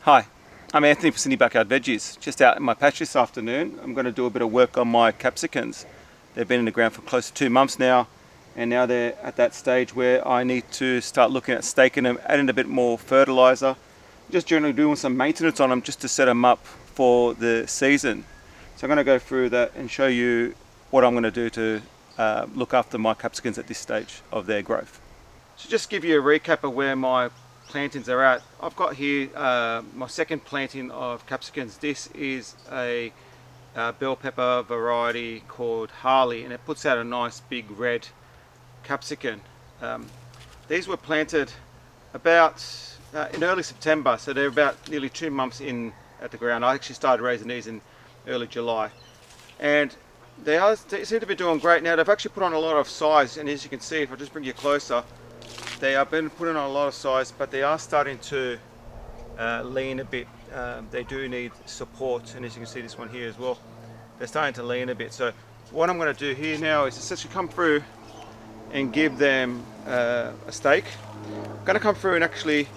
Hi, I'm Anthony from Sydney Backyard Veggies. Just out in my patch this afternoon. I'm going to do a bit of work on my capsicums. They've been in the ground for close to 2 months now, and now they're at that stage where I need to start looking at staking them, adding a bit more fertilizer, just generally doing some maintenance on them just to set them up for the season. So I'm going to go through that and show you what I'm going to do to look after my capsicums at this stage of their growth. So just give you a recap of where my plantings are at. I've got here my second planting of capsicums. This is a bell pepper variety called Harley, and it puts out a nice big red capsicum. These were planted about in early September, so they're about nearly 2 months in at the ground. I actually started raising these in early July, and they seem to be doing great now. They've actually put on a lot of size, and as you can see, if I just bring you closer, they have been putting on a lot of size, but they are starting to lean a bit. They do need support, and as you can see this one here as well, they're starting to lean a bit. So what I'm going to do here now is essentially come through and give them a stake. I'm going to come through and actually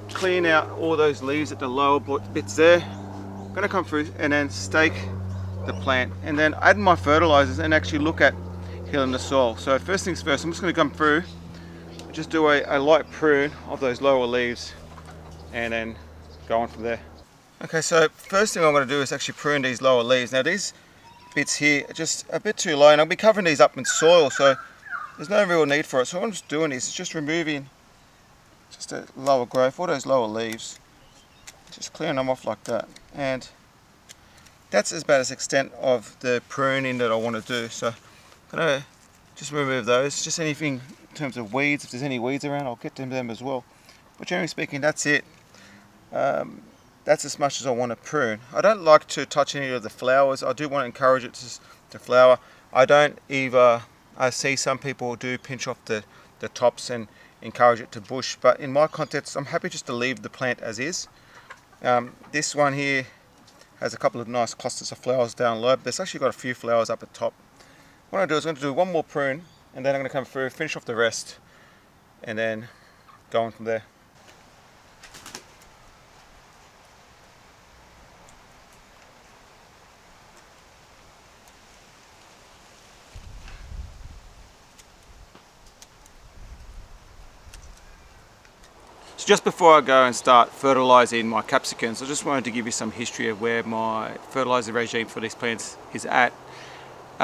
clean out all those leaves at the lower bits there. I'm going to come through and then stake the plant, and then add my fertilizers and actually look at healing the soil. So first things first, I'm just going to come through, just do a light prune of those lower leaves, and then go on from there. Okay, so first thing I'm going to do is actually prune these lower leaves. Now these bits here are just a bit too low, and I'll be covering these up in soil, so there's no real need for it. So what I'm just doing is just removing just a lower growth, all those lower leaves, just clearing them off like that. And that's about as extent of the pruning that I want to do. So I'm going to just remove those, just anything in terms of weeds. If there's any weeds around, I'll get to them as well. But generally speaking, that's it. That's as much as I want to prune. I don't like to touch any of the flowers. I do want to encourage it to flower. I don't either. I see some people do pinch off the tops and encourage it to bush, but in my context, I'm happy just to leave the plant as is. This one here has a couple of nice clusters of flowers down low, but there's actually got a few flowers up at top. What I'm going to do is I'm going to do one more prune, and then I'm going to come through, finish off the rest, and then go on from there. So just before I go and start fertilizing my capsicums, I just wanted to give you some history of where my fertilizer regime for these plants is at.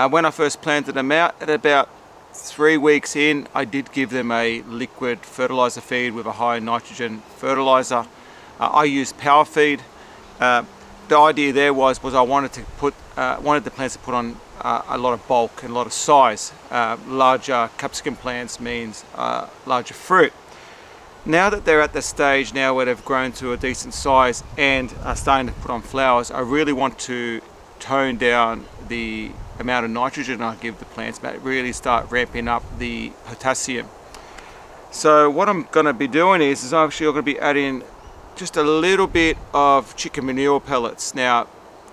When I first planted them out, at about 3 weeks in, I did give them a liquid fertilizer feed with a high nitrogen fertilizer. I used power feed. The idea there was I wanted the plants to put on a lot of bulk and a lot of size. Larger capsicum plants means larger fruit. Now that they're at the stage now where they've grown to a decent size and are starting to put on flowers, I really want to tone down the amount of nitrogen I give the plants, but really start ramping up the potassium. So what I'm going to be doing is actually I'm going to be adding just a little bit of chicken manure pellets. Now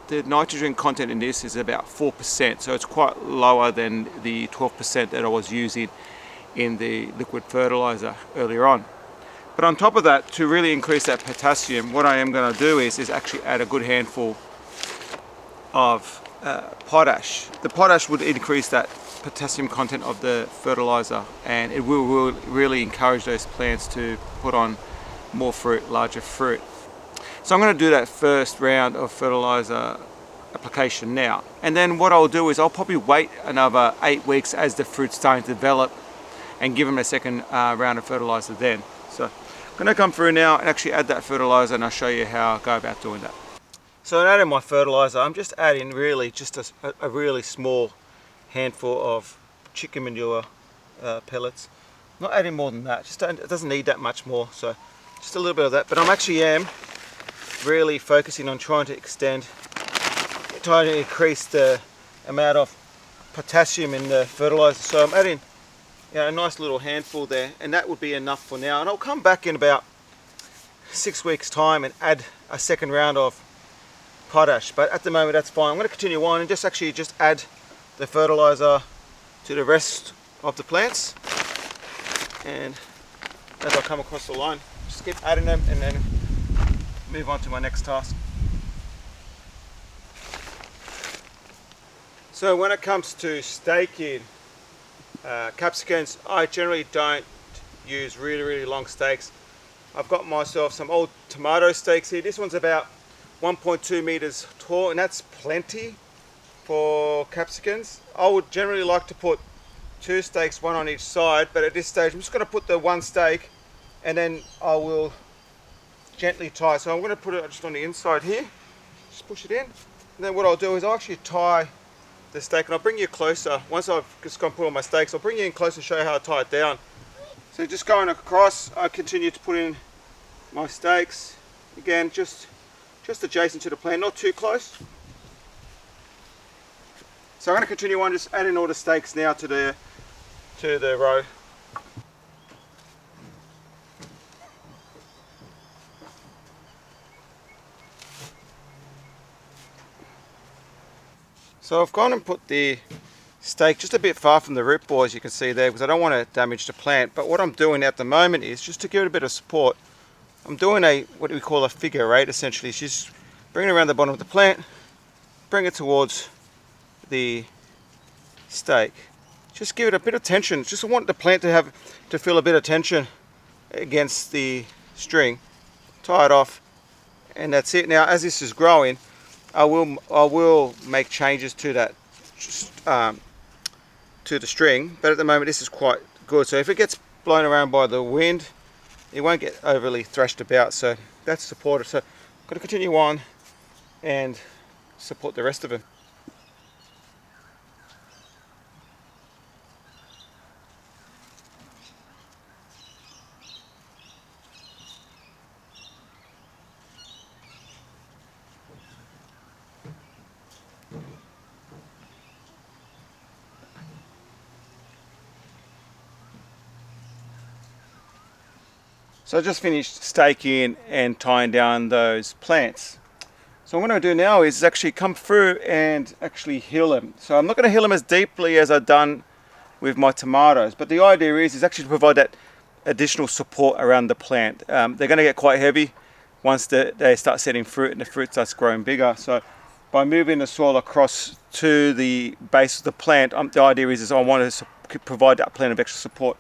the nitrogen content in this is about 4%, so it's quite lower than the 12% that I was using in the liquid fertilizer earlier on. But on top of that, to really increase that potassium, what I am going to do is actually add a good handful of potash. The potash would increase that potassium content of the fertilizer, and it will really encourage those plants to put on more fruit, larger fruit. So I'm going to do that first round of fertilizer application now, and then what I'll do is I'll probably wait another 8 weeks as the fruit's starting to develop and give them a second round of fertilizer then. So I'm going to come through now and actually add that fertilizer, and I'll show you how I go about doing that. So in adding my fertilizer, I'm just adding really just a really small handful of chicken manure pellets. Not adding more than that, it doesn't need that much more, so just a little bit of that. But I actually am really focusing on trying to increase the amount of potassium in the fertilizer. So I'm adding a nice little handful there, and that would be enough for now. And I'll come back in about 6 weeks time and add a second round of potash, but at the moment that's fine. I'm going to continue on and just add the fertilizer to the rest of the plants, and as I come across the line, just keep adding them, and then move on to my next task. So when it comes to staking capsicums, I generally don't use really long stakes. I've got myself some old tomato stakes here. This one's about 1.2 meters tall, and that's plenty for capsicums. I would generally like to put 2 stakes, one on each side, but at this stage I'm just going to put the 1 stake and then I will gently tie. So I'm going to put it just on the inside here, just push it in, and then what I'll do is I'll actually tie the stake, and I'll bring you closer. Once I've just gone put on my stakes, I'll bring you in close and show you how to tie it down. So just going across, I continue to put in my stakes, again just adjacent to the plant, not too close. So I'm going to continue on, just adding all the stakes now to the row. So I've gone and put the stake just a bit far from the root ball, as you can see there, because I don't want to damage the plant. But what I'm doing at the moment is, just to give it a bit of support, I'm doing what we call a figure eight essentially. It's just bring it around the bottom of the plant, bring it towards the stake. Just give it a bit of tension. Just want the plant to feel a bit of tension against the string. Tie it off, and that's it. Now, as this is growing, I will make changes to that to the string, but at the moment this is quite good. So if it gets blown around by the wind, it won't get overly thrashed about. So that's supported. So I'm going to continue on and support the rest of them. So I just finished staking and tying down those plants. So what I'm going to do now is actually come through and actually hill them. So I'm not going to hill them as deeply as I've done with my tomatoes, but the idea is actually to provide that additional support around the plant. They're going to get quite heavy once they start setting fruit and the fruit starts growing bigger. So by moving the soil across to the base of the plant, the idea is I want to provide that plant of extra support.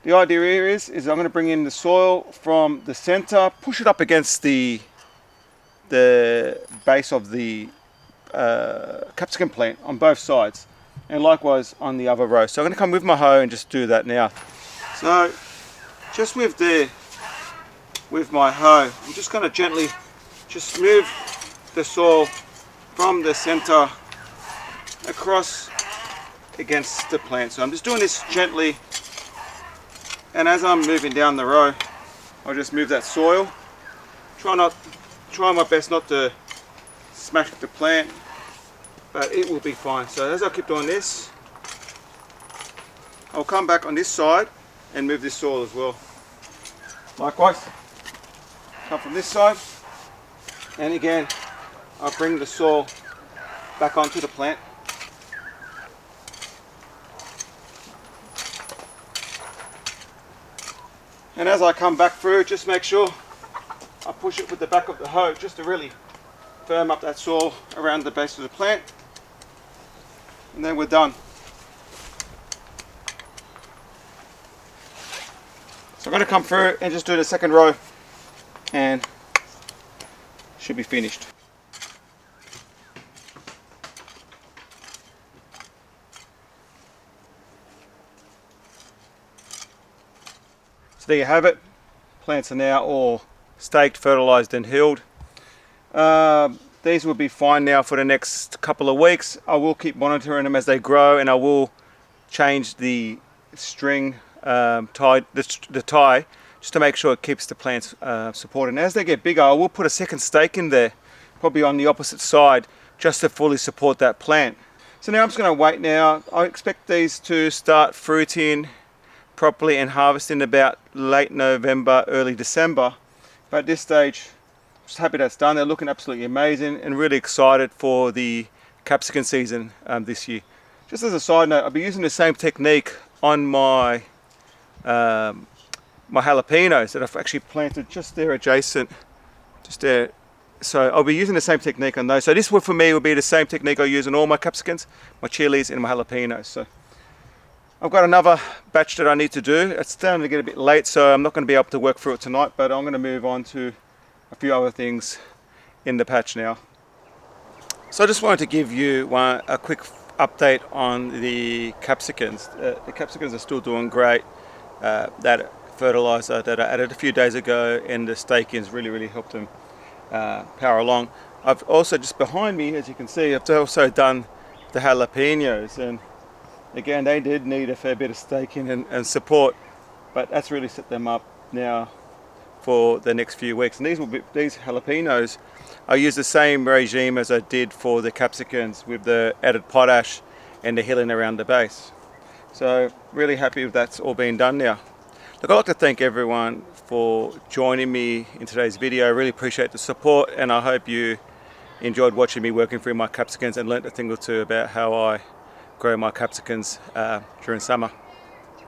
The idea here is I'm going to bring in the soil from the center, push it up against the base of the capsicum plant on both sides, and likewise on the other row. So I'm going to come with my hoe and just do that now. So just with my hoe, I'm just going to gently just move the soil from the center across against the plant. So I'm just doing this gently. And as I'm moving down the row, I'll just move that soil. Try my best not to smash the plant, but it will be fine. So as I keep doing this, I'll come back on this side and move this soil as well. Likewise, come from this side, and again, I'll bring the soil back onto the plant. And as I come back through, just make sure I push it with the back of the hoe just to really firm up that soil around the base of the plant. And then we're done. So I'm going to come through and just do the second row and should be finished. So there you have it. Plants are now all staked, fertilized and hilled. These will be fine now for the next couple of weeks. I will keep monitoring them as they grow, and I will change the string tie just to make sure it keeps the plants supported. And as they get bigger, I will put a second stake in there, probably on the opposite side, just to fully support that plant. So now I'm just going to wait now. I expect these to start fruiting properly and harvesting about late November, early December. But at this stage, I'm just happy that's done. They're looking absolutely amazing and really excited for the capsicum season this year. Just as a side note, I'll be using the same technique on my my jalapenos that I've actually planted just there adjacent just there. So I'll be using the same technique on those. So this one for me will be the same technique I use on all my capsicums, my chilies and my jalapenos. So I've got another batch that I need to do. It's starting to get a bit late, so I'm not going to be able to work through it tonight, but I'm going to move on to a few other things in the patch now. So I just wanted to give you a quick update on the capsicums. The capsicums are still doing great. That fertilizer that I added a few days ago and the stakings really helped them power along. I've also, just behind me, as you can see, I've also done the jalapenos, and again they did need a fair bit of staking and support, but that's really set them up now for the next few weeks. And these jalapenos, I use the same regime as I did for the capsicums, with the added potash and the hilling around the base. So really happy with that's all being done now. Look, I'd like to thank everyone for joining me in today's video. I really appreciate the support, and I hope you enjoyed watching me working through my capsicums and learnt a thing or two about how I grow my capsicums during summer.